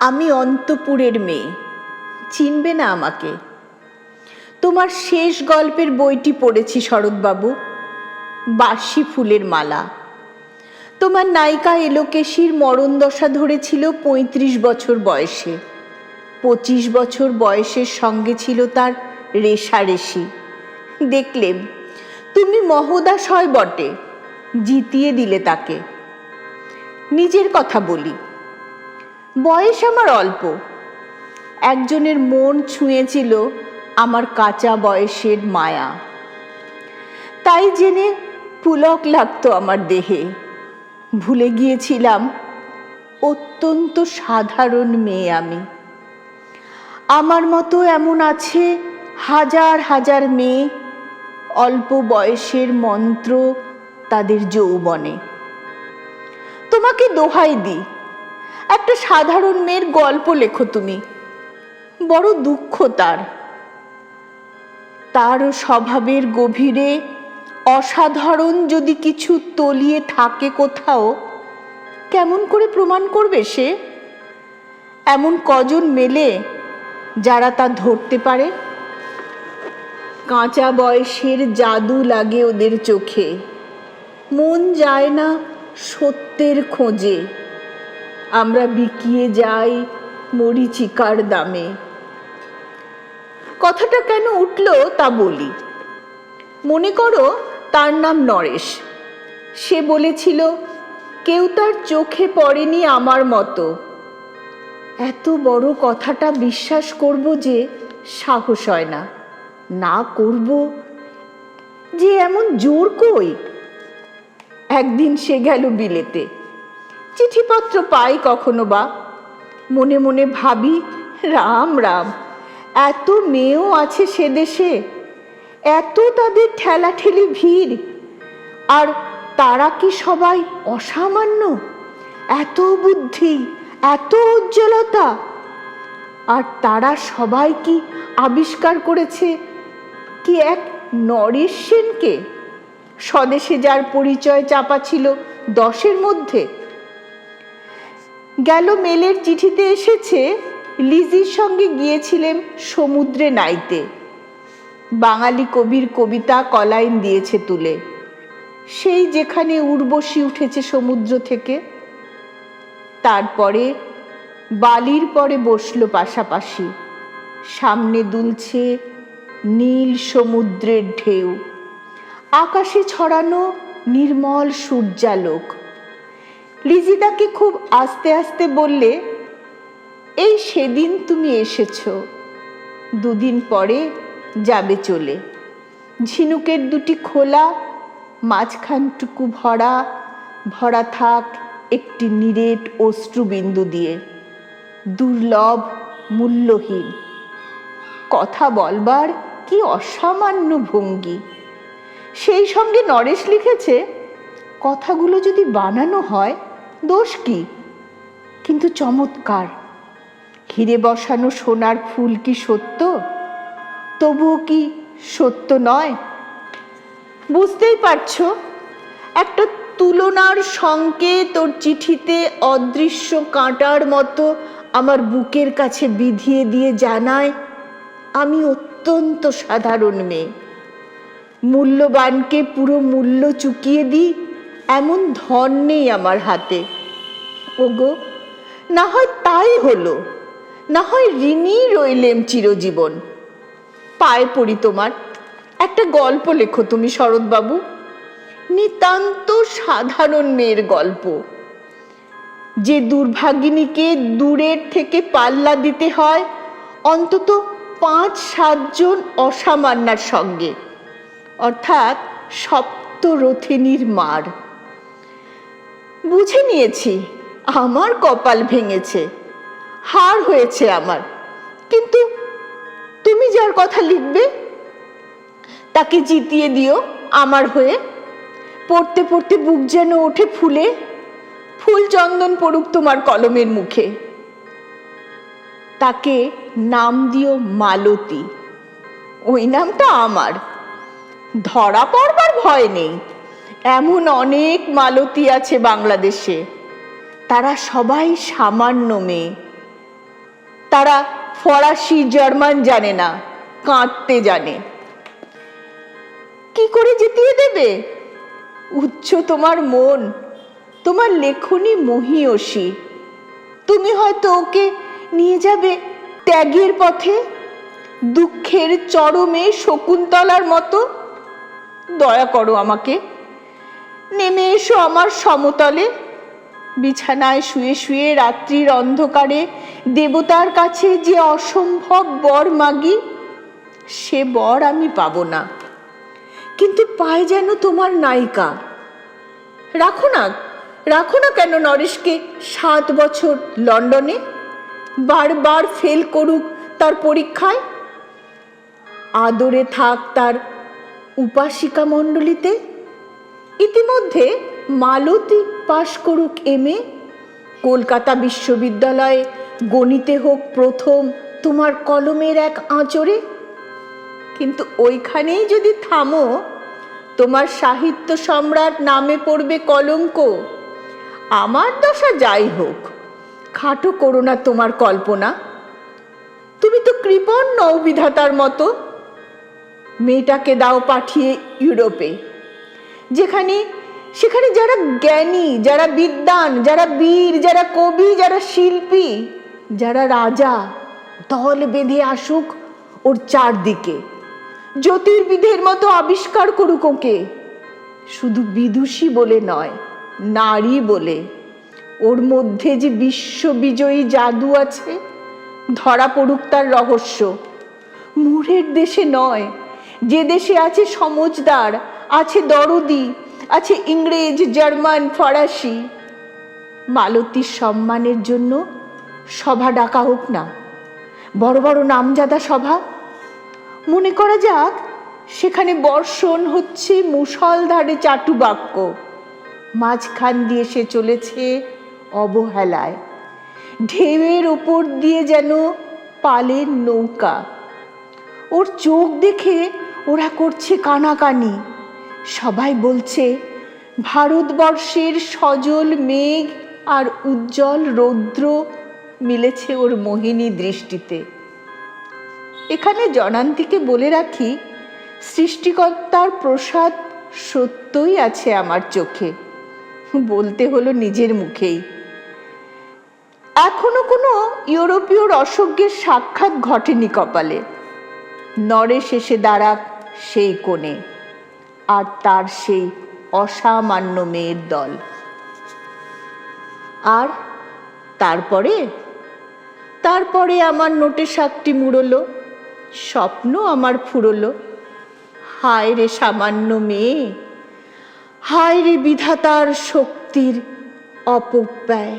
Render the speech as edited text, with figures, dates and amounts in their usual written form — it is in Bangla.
আমি অন্তপুরের মেয়ে, চিনবে না আমাকে। তোমার শেষ গল্পের বইটি পড়েছি শরৎবাবু, বাসি ফুলের মালা। তোমার নায়িকা এলোকেশীর মরণদশা ধরেছিল ৩৫ বছর বয়সে। ২৫ বছর বয়সের সঙ্গে ছিল তার রেশারেশি। দেখলেম তুমি মহোদয় বটে, জিতিয়ে দিলে তাকে। নিজের কথা বলি, বয়স আমার অল্প। একজনের মন ছুঁয়েছিল আমার কাঁচা বয়সের মায়া, তাই জেনে পুলক লাগতো আমার দেহে। ভুলে গিয়েছিলাম অত্যন্ত সাধারণ মেয়ে আমি। আমার মতো এমন আছে হাজার হাজার মেয়ে, অল্প বয়সের মন্ত্র তাদের যৌবনে। তোমাকে দোহাই দিই, একটা সাধারণ মেয়ের গল্প লেখো তুমি। বড় দুঃখ তার স্বভাবের গভীরে অসাধারণ যদি কিছু তলিয়ে থাকে কোথাও, কেমন করে প্রমাণ করবে সে? এমন কজন মেলে যারা তা ধরতে পারে? কাঁচা বয়সের জাদু লাগে ওদের চোখে, মন যায় না সত্যের খোঁজে। আমরা বিকিয়ে যাই মরীচিকার দামে। কথাটা কেন উঠলো তা বলি। মনে করো তার নাম নরেশ। সে বলেছিল কেউ তার চোখে পড়েনি আমার মতো। এত বড় কথাটা বিশ্বাস করব যে সাহস হয় না, না করব যে এমন জোর কই। একদিন সে গেল বিলেতে। চিঠিপত্র পাই কখনো বা। মনে মনে ভাবি, রাম রাম, এত মেয়েও আছে সে দেশে, এত তাদের ঠেলাঠেলি ভিড়, আর তারা কি সবাই অসামান্য? এত বুদ্ধি, এত উজ্জ্বলতা, আর তারা সবাই কি আবিষ্কার করেছে কি এক নরেশ সেনকে, স্বদেশে যার পরিচয় চাপা ছিল 10-এর মধ্যে। গেল মেলের চিঠিতে এসেছে লিজির সঙ্গে গিয়েছিলেন সমুদ্রে নাইতে। বাঙালি কবির কবিতা কলাইন দিয়েছে তুলে, সেই যেখানে উর্বশী উঠেছে সমুদ্র থেকে। তারপরে বালির পরে বসলো পাশাপাশি, সামনে দুলছে নীল সমুদ্রের ঢেউ, আকাশে ছড়ানো নির্মল সূর্যালোক। লিজি তাকে খুব আস্তে আস্তে বললে, এই সেদিন তুমি এসেছো, 2 দিন পরে যাবে চলে। ঝিনুকের 2টি খোলা, মাঝখানটুকু ভরা, ভরা থাক একটি নিরেট অশ্রুবিন্দু দিয়ে, দুর্লভ, মূল্যহীন। কথা বলবার কি অসামান্য ভঙ্গি। সেই সঙ্গে নরেশ লিখেছে, কথাগুলো যদি বানানো হয় দোষ কি, কিন্তু চমৎকার। হিরে বসানো সোনার ফুল কি সত্য? তবুও কি সত্য নয়? বুঝতেই পারছো, একটা তুলনার সংকেত ওর চিঠিতে অদৃশ্য কাঁটার মতো আমার বুকের কাছে বিধিয়ে দিয়ে জানায় আমি অত্যন্ত সাধারণ মেয়ে। মূল্যবানকে পুরো মূল্য চুকিয়ে দিই এমন ধন নেই আমার হাতে। ওগো, না হয় তাই হলো, না হয় ঋণী রইলেম চিরজীবন। পায়ে পড়ি তোমার, একটা গল্প লেখো তুমি শরৎবাবু, নিতান্ত সাধারণ মেয়ের গল্প, যে দুর্ভাগিনীকে দূরের থেকে পাল্লা দিতে হয় অন্তত 5-7 জন অসামান্যার সঙ্গে, অর্থাৎ সপ্তরথিনীর মার। বুঝে নিয়েছি আমার কপাল ভেঙেছে, হার হয়েছে আমার, কিন্তু তুমি যার কথা লিখবে তাকে জিতিয়ে দিও আমার হয়ে। পড়তে পড়তে বুক যেন ওঠে ফুলে, ফুল চন্দন পড়ুক তোমার কলমের মুখে। তাকে নাম দিও মালতী, ওই নামটা আমার। ধরা পড়বার ভয় নেই, এমন অনেক মালতী আছে বাংলাদেশে, তারা সবাই সামান্য মেয়ে, তারা ফরাসি জার্মান জানে না, কাঁদতে জানে। কি করে জিতিয়ে দেবে? উচ্চ তোমার মন, তোমার লেখনী মহীয়সী। তুমি হয়তো ওকে নিয়ে যাবে ত্যাগের পথে, দুঃখের চরমে শকুন্তলার মতো। দয়া করো আমাকে, নেমে এসো আমার সমতলে। বিছানায় শুয়ে শুয়ে রাত্রির অন্ধকারে দেবতার কাছে যে অসম্ভব বর মাগি, সে বর আমি পাবো না, কিন্তু পায় যেন তোমার নায়িকা। রাখো না, রাখো না কেন নরেশকে 7 বছর লন্ডনে, বারবার ফেল করুক তার পরীক্ষায়। আদরে থাক তার উপাসিকা মণ্ডলীতে। ইতিমধ্যে মালতী পাশ করুক MA, কলকাতা বিশ্ববিদ্যালয়ে গণিতে হোক প্রথম তোমার কলমের এক আঁচড়ে। কিন্তু ওইখানেই যদি থামো, তোমার সাহিত্য সম্রাট নামে পড়বে কলঙ্ক। আমার দশা যাই হোক, খাটো করো না তোমার কল্পনা। তুমি তো কৃপণ নও বিধাতার মতো। মেয়েটাকে দাও পাঠিয়ে ইউরোপে, সেখানে যারা জ্ঞানী, যারা বিদ্বান, যারা বীর, যারা কবি, যারা শিল্পী, যারা রাজা দল বেঁধে আসুক ওর চারদিকে, জ্যোতির্বিদের মতো আবিষ্কার করুক ওকে। শুধু বিদুষী বলে নয়, নারী বলে। ওর মধ্যে যে বিশ্ববিজয়ী জাদু আছে, ধরা পড়ুক তার রহস্য। মূঢ়ের দেশে নয়, যে দেশে আছে সমজদার, আছে দরদি, আছে ইংরেজ, জার্মান, ফরাসি। মালতীর সম্মানের জন্য সভা ডাকা হোক না, বড় বড় নামজাদা সভা। মনে করা যাক সেখানে বর্ষণ হচ্ছে মুষলধারে চাটুবাক্য, মাঝখান দিয়ে সে চলেছে অবহেলায়, ঢেউয়ের ওপর দিয়ে যেন পালের নৌকা। ওর চোখ দেখে ওরা করছে কানাকানি। সবাই বলছে ভারতবর্ষের সজল মেঘ আর উজ্জ্বল রৌদ্র মিলেছে ওর মোহিনী দৃষ্টিতে। এখানে জনান্তিকে বলে রাখি, সৃষ্টিকর্তার প্রসাদ সত্যই আছে আমার চোখে। বলতে হলো নিজের মুখেই। এখনো কোনো ইউরোপীয় রসজ্ঞের সাক্ষাৎ ঘটেনি কপালে। নরেশ এসে দাঁড়াক সেই কোণে, আর তার সেই অসামান্য মেয়ের দল। আর তারপরে আমার নোটে শাকটি মুড়লো, স্বপ্ন আমার ফুরলো। হায় রে সামান্য মেয়ে, হায় রে বিধাতার শক্তির অপব্যয়।